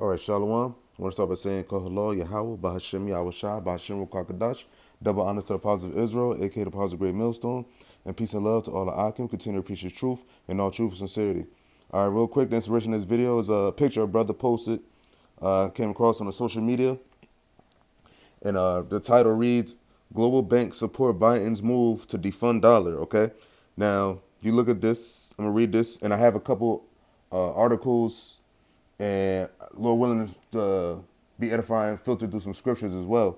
All right, Shalom. I want to start by saying Kohalo, Yahweh, Bahashim, Yahweh Shai, Bahashim, Rukakadash, double honor to the positive Israel, aka the positive great millstone, and peace and love to all the Akim. Continue to preach the truth and all truth and sincerity. All right, real quick, the inspiration of this video is a picture a brother posted, came across on the social media, and the title reads, Global Banks Support Biden's Move to Defund Dollar, okay? Now, you look at this, I'm going to read this, and I have a couple articles and Lord willing to be edifying, filtered through some scriptures as well.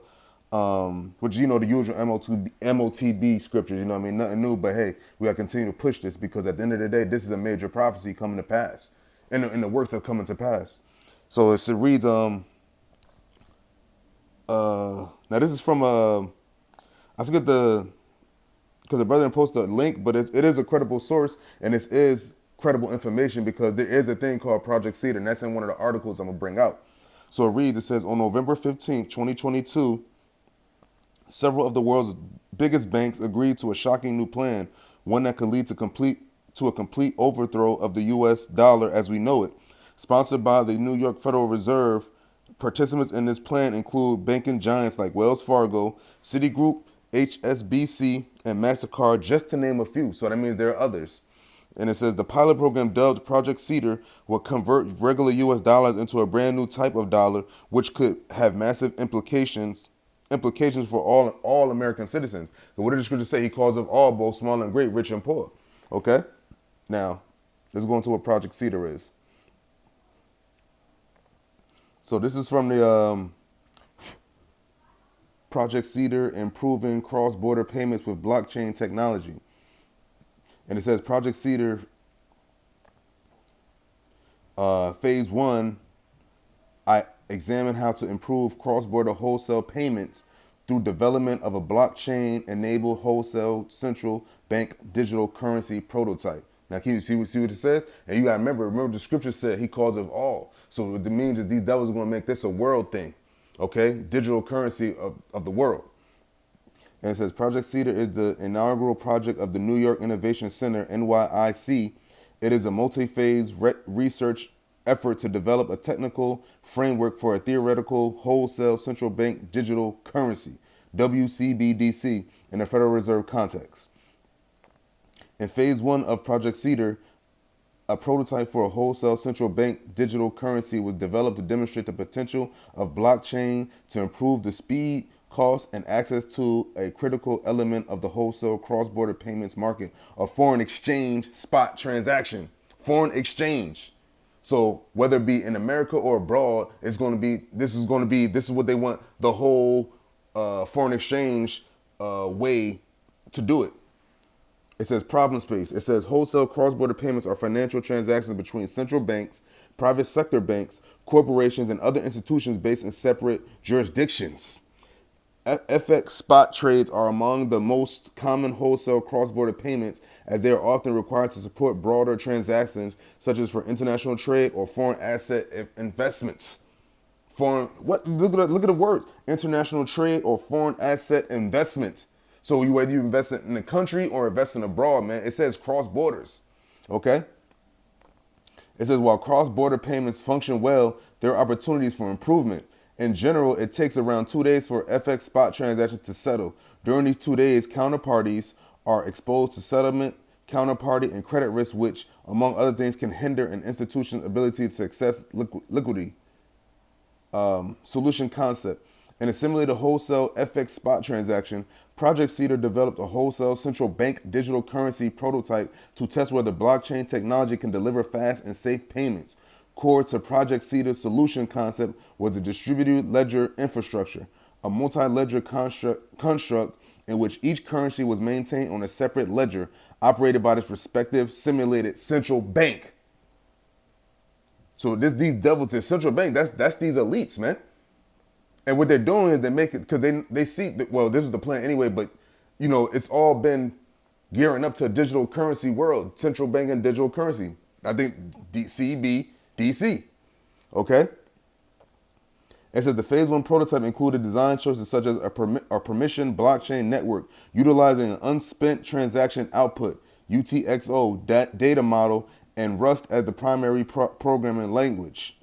Which, you know, the usual MOTB scriptures, you know what I mean? Nothing new, but hey, we got to continue to push this because at the end of the day, this is a major prophecy coming to pass. And the works have coming to pass. So it reads, now this is from, I forget because the brother didn't post a link, but it is a credible source, and this is credible information because there is a thing called Project Cedar, and that's in one of the articles I'm going to bring out. So it reads, it says, on November 15th, 2022, several of the world's biggest banks agreed to a shocking new plan, one that could lead to a complete overthrow of the U.S. dollar as we know it. Sponsored by the New York Federal Reserve, participants in this plan include banking giants like Wells Fargo, Citigroup, HSBC, and MasterCard, just to name a few. So that means there are others. And it says the pilot program dubbed Project Cedar will convert regular U.S. dollars into a brand new type of dollar, which could have massive implications for all American citizens. So what did the scripture say? He calls of all, both small and great, rich and poor. Okay? Now, let's go into what Project Cedar is. So this is from the Project Cedar, improving cross-border payments with blockchain technology. And it says Project Cedar Phase 1, I examine how to improve cross-border wholesale payments through development of a blockchain-enabled wholesale central bank digital currency prototype. Now, can you see what it says? And you got to remember the scripture said he calls of all. So what it means is these devils are going to make this a world thing, okay? Digital currency of the world. And it says Project Cedar is the inaugural project of the New York Innovation Center, NYIC. It is a multi-phase research effort to develop a technical framework for a theoretical wholesale central bank digital currency, WCBDC, in the Federal Reserve context. In phase 1 of Project Cedar, a prototype for a wholesale central bank digital currency was developed to demonstrate the potential of blockchain to improve the speed, cost, and access to a critical element of the wholesale cross-border payments market, a foreign exchange spot transaction. Foreign exchange. So whether it be in America or abroad, this is what they want the whole foreign exchange way to do it. It says problem space. It says wholesale cross-border payments are financial transactions between central banks, private sector banks, corporations, and other institutions based in separate jurisdictions. FX spot trades are among the most common wholesale cross-border payments, as they are often required to support broader transactions such as for international trade or foreign asset investments. Look at the word, international trade or foreign asset investment. So whether you invest in the country or investing abroad, man, it says cross borders. Okay? It says while cross-border payments function well, there are opportunities for improvement. In general, it takes around 2 days for FX spot transactions to settle. During these 2 days, counterparties are exposed to settlement, counterparty, and credit risk, which, among other things, can hinder an institution's ability to access liquidity. Solution concept. In a simulated wholesale FX spot transaction, Project Cedar developed a wholesale central bank digital currency prototype to test whether blockchain technology can deliver fast and safe payments. Core to Project Cedar's solution concept was a distributed ledger infrastructure, a multi-ledger construct in which each currency was maintained on a separate ledger operated by its respective simulated central bank. So these devils in central bank, that's these elites, man. And what they're doing is they make it because they see that, well, this is the plan anyway, but you know, it's all been gearing up to a digital currency world, central bank and digital currency. I think CBDC. Okay. It says the phase 1 prototype included design choices such as a permission blockchain network utilizing an unspent transaction output, UTXO data model, and Rust as the primary programming language.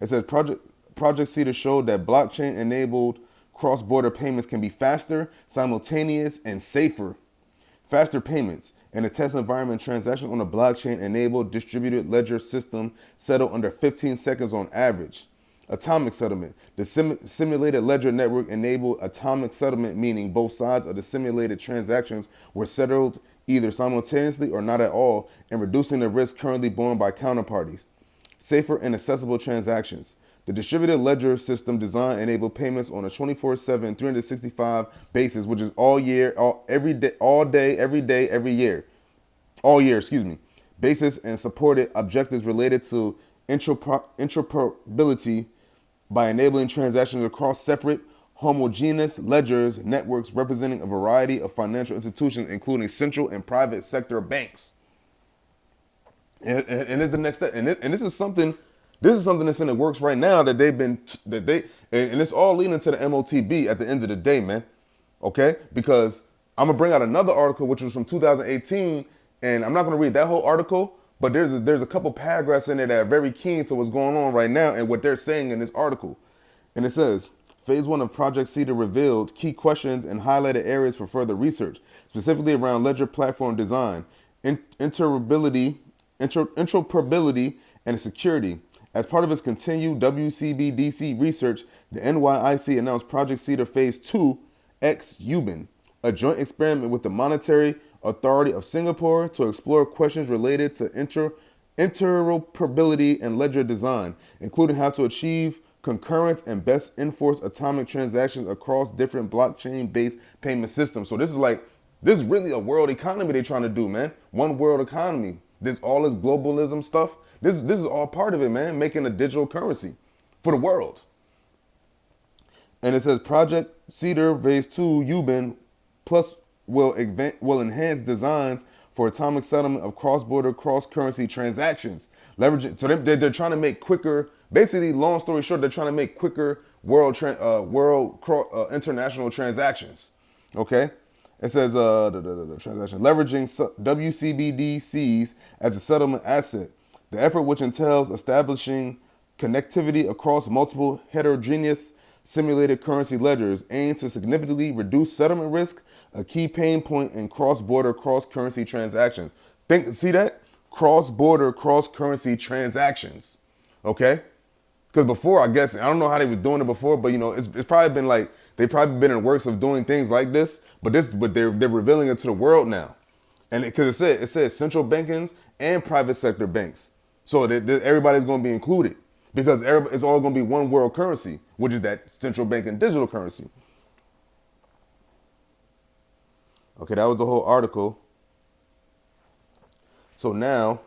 It says Project Cedar showed that blockchain-enabled cross-border payments can be faster, simultaneous, and safer. Faster payments. In a test environment, transactions on a blockchain-enabled distributed ledger system settle under 15 seconds on average. Atomic settlement. The simulated ledger network enabled atomic settlement, meaning both sides of the simulated transactions were settled either simultaneously or not at all, and reducing the risk currently borne by counterparties. Safer and accessible transactions. The distributed ledger system design enabled payments on a 24/7, 365 basis, which is all year, every day, every year, all year, basis, and supported objectives related to interoperability by enabling transactions across separate, homogeneous ledgers networks representing a variety of financial institutions, including central and private sector banks. And it's the next step. And this is something. This is something that's in the works right now that and it's all leading to the MOTB at the end of the day, man. Okay, because I'm gonna bring out another article which was from 2018, and I'm not gonna read that whole article, but there's a couple paragraphs in there that are very keen to what's going on right now and what they're saying in this article. And it says, Phase 1 of Project Cedar revealed key questions and highlighted areas for further research, specifically around ledger platform design, interoperability, and security. As part of its continued WCBDC research, the NYIC announced Project Cedar Phase 2 X UBIN, a joint experiment with the Monetary Authority of Singapore to explore questions related to interoperability and ledger design, including how to achieve concurrence and best enforce atomic transactions across different blockchain-based payment systems. So this is really a world economy they're trying to do, man. One world economy. All this globalism stuff. This is all part of it, man. Making a digital currency for the world. And it says Project Cedar Phase 2 UBIN Plus will enhance designs for atomic settlement of cross-border, cross-currency transactions. Leveraging, so they're trying to make quicker. Basically, long story short, they're trying to make quicker international transactions. Okay. It says transaction leveraging WCBDCs as a settlement asset. The effort, which entails establishing connectivity across multiple heterogeneous simulated currency ledgers, aims to significantly reduce settlement risk, a key pain point in cross-border, cross-currency transactions. See that? Cross-border, cross-currency transactions. Okay? Because before, I guess, I don't know how they was doing it before, but it's probably been like, they've probably been in works of doing things like this, but they're revealing it to the world now. And because it says central bankings and private sector banks. So everybody's going to be included because it's all going to be one world currency, which is that central banking digital currency. Okay, that was the whole article. So now,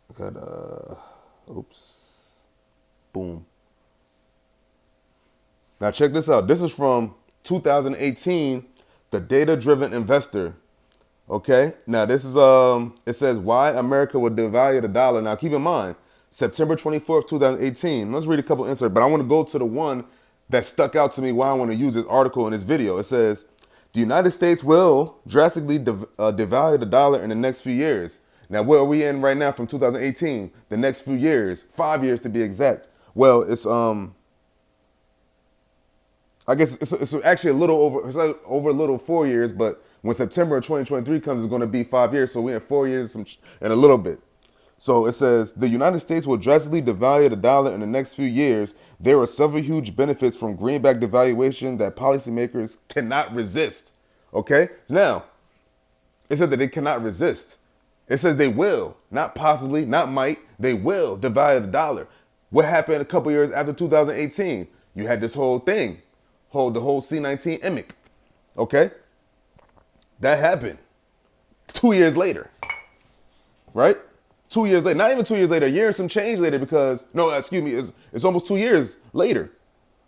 I got, boom. Now check this out. This is from 2018, The Data-Driven Investor. Okay, now this is, it says why America would devalue the dollar. Now keep in mind, September 24th, 2018. Let's read a couple inserts, but I want to go to the one that stuck out to me why I want to use this article in this video. It says, the United States will drastically devalue the dollar in the next few years. Now, where are we in right now from 2018? The next few years, 5 years to be exact. Well, it's, I guess it's actually a little over, it's like over a little 4 years, but when September of 2023 comes, it's going to be 5 years. So we're in 4 years and a little bit. So it says the United States will drastically devalue the dollar in the next few years. There are several huge benefits from greenback devaluation that policymakers cannot resist. Okay? Now, it said that they cannot resist. It says they will, not possibly, not might, they will devalue the dollar. What happened a couple years after 2018? You had this whole thing, the whole C-19 EMIC. Okay? That happened 2 years later, right? 2 years later, not even 2 years later, a year and some change later because, no, excuse me, it's almost 2 years later,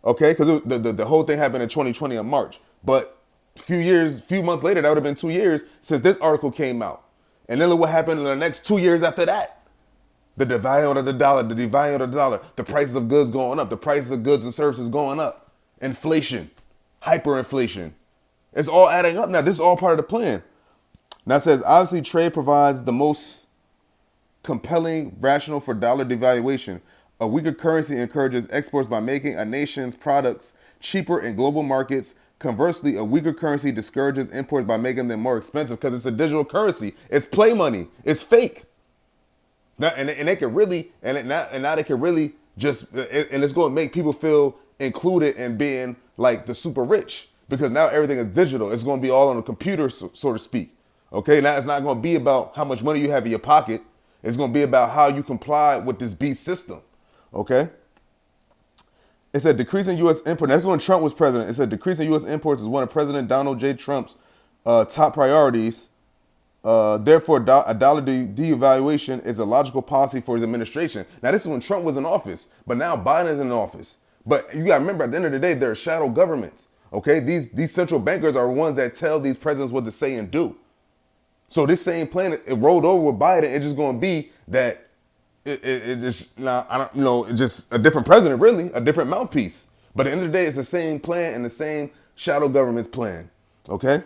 okay? Because the whole thing happened in 2020 in March. But few months later, that would have been 2 years since this article came out. And then look what happened in the next 2 years after that. The devaluing of the dollar, the prices of goods going up, the prices of goods and services going up, inflation, hyperinflation. It's all adding up now. This is all part of the plan. Now it says, obviously trade provides the most compelling rationale for dollar devaluation. A weaker currency encourages exports by making a nation's products cheaper in global markets. Conversely, a weaker currency discourages imports by making them more expensive because it's a digital currency. It's play money. It's fake. Now, and they can really and now they can really just and it's going to make people feel included in being like the super rich because now everything is digital. It's going to be all on a computer, so to speak. Okay, now it's not going to be about how much money you have in your pocket. It's going to be about how you comply with this beast system. Okay. It said decreasing U.S. import. That's when Trump was president. It said decreasing U.S. imports is one of President Donald J. Trump's top priorities. Therefore, a dollar devaluation is a logical policy for his administration. Now, this is when Trump was in office, but now Biden is in office. But you got to remember, at the end of the day, they're shadow governments. Okay, these central bankers are ones that tell these presidents what to say and do. So this same plan, it rolled over with Biden. It's just going to be that it just now I don't it's just a different president, really, a different mouthpiece. But at the end of the day, it's the same plan and the same shadow government's plan. Okay.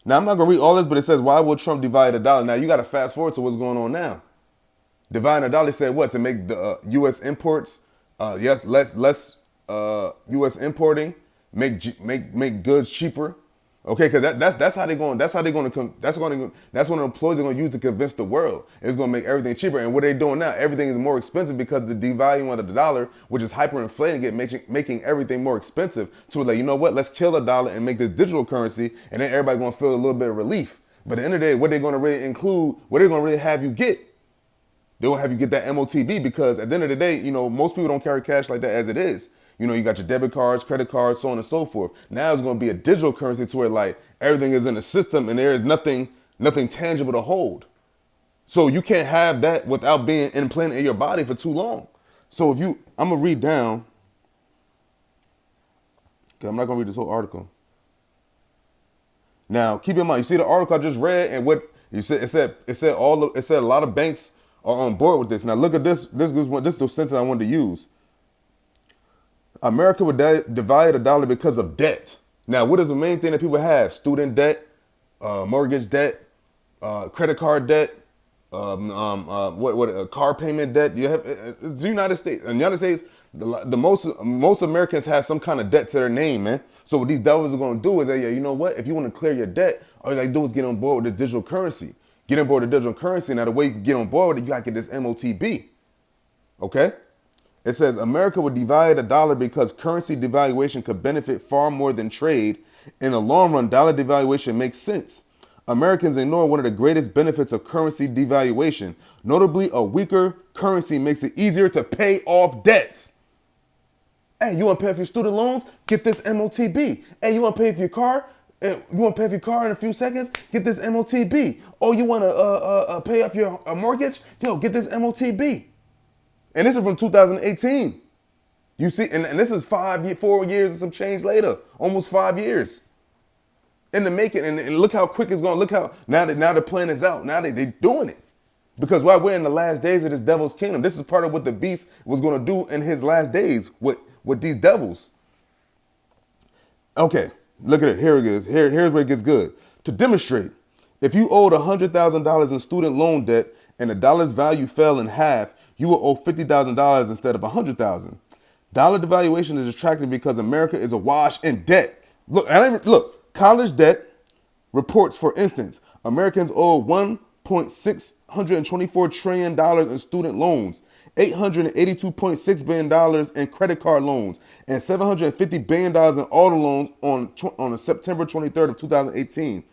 Now, I'm not going to read all this, but it says, why would Trump devalue the dollar? Now, you got to fast forward to what's going on now. Devaluing the dollar said what? To make the U.S. imports, less U.S. importing, make goods cheaper. Okay, because that's how they're going. That's how they're going to. That's one of the employees they're going to use to convince the world. It's going to make everything cheaper. And what they're doing now, everything is more expensive because the devaluing of the dollar, which is hyperinflating it, making everything more expensive. So like, you know what? Let's kill the dollar and make this digital currency, and then everybody's going to feel a little bit of relief. But at the end of the day, what they're going to really include, what they're going to really have you get, they will have you get that MOTB because at the end of the day, most people don't carry cash like that as it is. You got your debit cards, credit cards, so on and so forth. Now it's going to be a digital currency to where like everything is in the system and there is nothing tangible to hold. So you can't have that without being implanted in your body for too long. So I'm going to read down. Okay, I'm not going to read this whole article. Now, keep in mind, you see the article I just read and what you said, it said a lot of banks are on board with this. Now look at this. This is the sentence I wanted to use. America would devalue the dollar because of debt. Now, what is the main thing that people have? Student debt, mortgage debt, credit card debt, car payment debt. You have it's the United States. In the United States, the most Americans have some kind of debt to their name, man. So what these devils are going to do is, you know what? If you want to clear your debt, all you got to do is get on board with the digital currency. Get on board with the digital currency. Now, the way you can get on board with it, you got to get this MOTB. Okay? It says America would devalue the dollar because currency devaluation could benefit far more than trade. In the long run, dollar devaluation makes sense. Americans ignore one of the greatest benefits of currency devaluation. Notably, a weaker currency makes it easier to pay off debts. Hey, you want to pay off your student loans? Get this MOTB. Hey, you want to pay for your car? You want to pay for your car in a few seconds? Get this MOTB. Oh, you want to pay off your mortgage? Yo, get this MOTB. And this is from 2018. You see, and this is 4 years and some change later, almost 5 years in the making. And look how quick it's going. Look how now the plan is out. Now they're doing it because while we're in the last days of this devil's kingdom, this is part of what the beast was going to do in his last days with these devils. Okay, look at it. Here it is. Here's where it gets good. To demonstrate, if you owed $100,000 in student loan debt and the dollar's value fell in half, you will owe $50,000 instead of $100,000. Dollar devaluation is attractive because America is awash in debt. Look, college debt reports, for instance, Americans owe $1.624 trillion in student loans, $882.6 billion in credit card loans, and $750 billion in auto loans on September 23rd of 2018.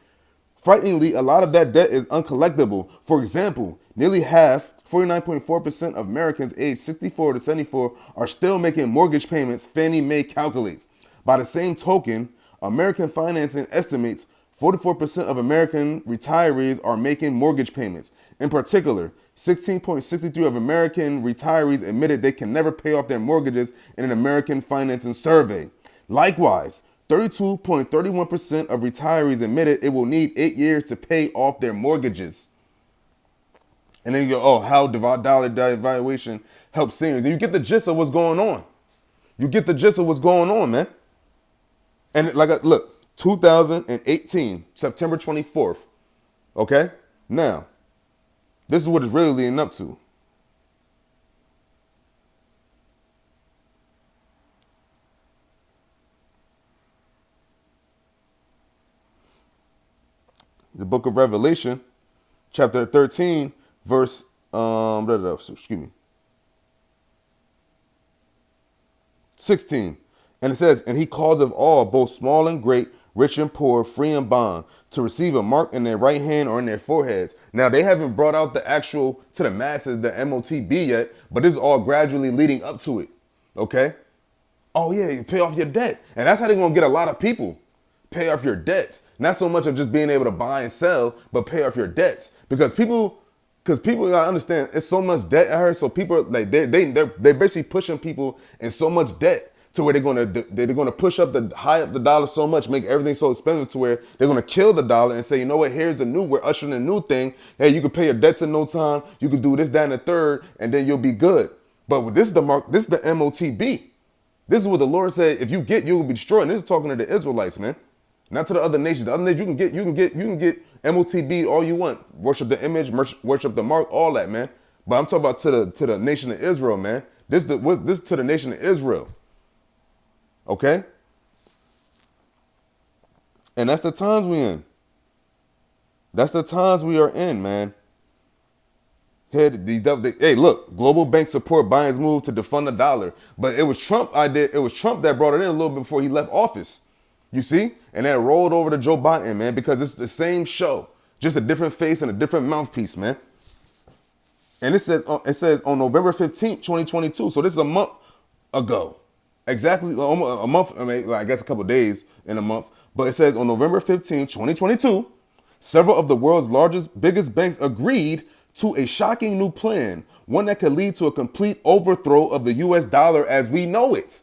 Frighteningly, a lot of that debt is uncollectible. For example, nearly half, 49.4% of Americans aged 64 to 74 are still making mortgage payments, Fannie Mae calculates. By the same token, American Financing estimates 44% of American retirees are making mortgage payments. In particular, 16.63% of American retirees admitted they can never pay off their mortgages in an American Financing survey. Likewise, 32.31% of retirees admitted it will need 8 years to pay off their mortgages. And then you go, how dollar devaluation helps seniors. And you get the gist of what's going on. You get the gist of what's going on, man. And look, 2018, September 24th. Okay? Now, this is what it's really leading up to. The book of Revelation, chapter 13, verse, excuse me, 16. And it says, and he causeth all, both small and great, rich and poor, free and bond, to receive a mark in their right hand or in their foreheads. Now, they haven't brought out the actual, to the masses, the MOTB yet, but this is all gradually leading up to it. Okay? Oh, yeah, you pay off your debt. And that's how they're going to get a lot of people. Pay off your debts. Not so much of just being able to buy and sell, but pay off your debts. Because people gotta understand, it's so much debt out here. So people, like, they're basically pushing people in so much debt to where they're gonna push up high up the dollar so much, make everything so expensive to where they're gonna kill the dollar and say, you know what, we're ushering a new thing. Hey, you can pay your debts in no time. You can do this, that, and the third, and then you'll be good. But this is the mark. This is the MOTB. This is what the Lord said. If you get, you will be destroyed. And this is talking to the Israelites, man. Not to the other nations. The other nations, you can get MOTB all you want. Worship the image, worship the mark, all that, man. But I'm talking about to the nation of Israel, man. This to the nation of Israel. Okay? And that's the times we in. That's the times we are in, man. Hey, look, global bank support Biden's move to defund the dollar. But it was Trump it was Trump that brought it in a little bit before he left office. You see? And then it rolled over to Joe Biden, man, because it's the same show. Just a different face and a different mouthpiece, man. And it says on November 15th, 2022. So this is a month ago. Exactly almost a month, I guess a couple of days in a month. But it says on November 15th, 2022, several of the world's biggest banks agreed to a shocking new plan, one that could lead to a complete overthrow of the US dollar as we know it.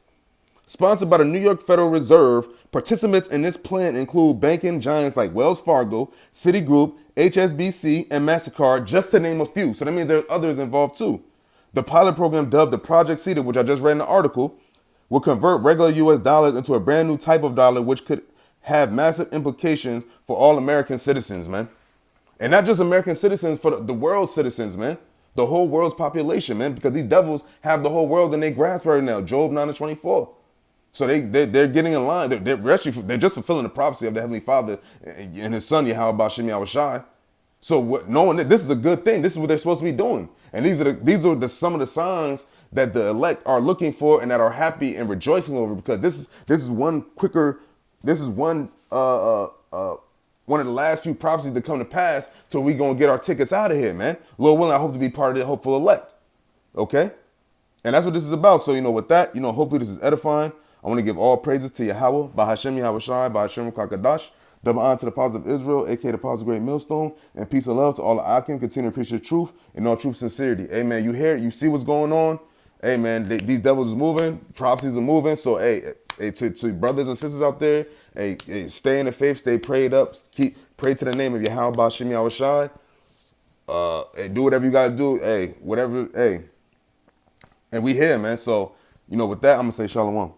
Sponsored by the New York Federal Reserve, participants in this plan include banking giants like Wells Fargo, Citigroup, HSBC, and MasterCard, just to name a few. So that means there are others involved too. The pilot program, dubbed the Project Cedar, which I just read in the article, will convert regular US dollars into a brand new type of dollar, which could have massive implications for all American citizens, man. And not just American citizens, for the world's citizens, man. The whole world's population, man, because these devils have the whole world in their grasp right now. Job 9:24. So they're getting in line. They're just fulfilling the prophecy of the Heavenly Father and His Son Yahweh Bashim Yahushai. So knowing that this is a good thing, this is what they're supposed to be doing, and these are some of the signs that the elect are looking for and that are happy and rejoicing over, because this is one of the last few prophecies to come to pass till we gonna get our tickets out of here, man. Lord willing, I hope to be part of the hopeful elect. Okay? And that's what this is about. So, with that, hopefully this is edifying. I want to give all praises to Yahweh, by Hashem Yahushai, by Hashem Kakadash. Double honor to the apostles of Israel, aka the apostles of Great Millstone, and peace and love to all the Akim. Continue to preach the truth and all truth sincerity. Amen. You hear it, you see what's going on. Hey, man, these devils is moving, prophecies are moving. So, hey, to brothers and sisters out there, hey, stay in the faith, stay prayed up, pray to the name of Yahweh Bashim Yahushai. Hey, do whatever you gotta do. Hey, whatever. Hey, and we here, man. So, with that, I'm gonna say shalom.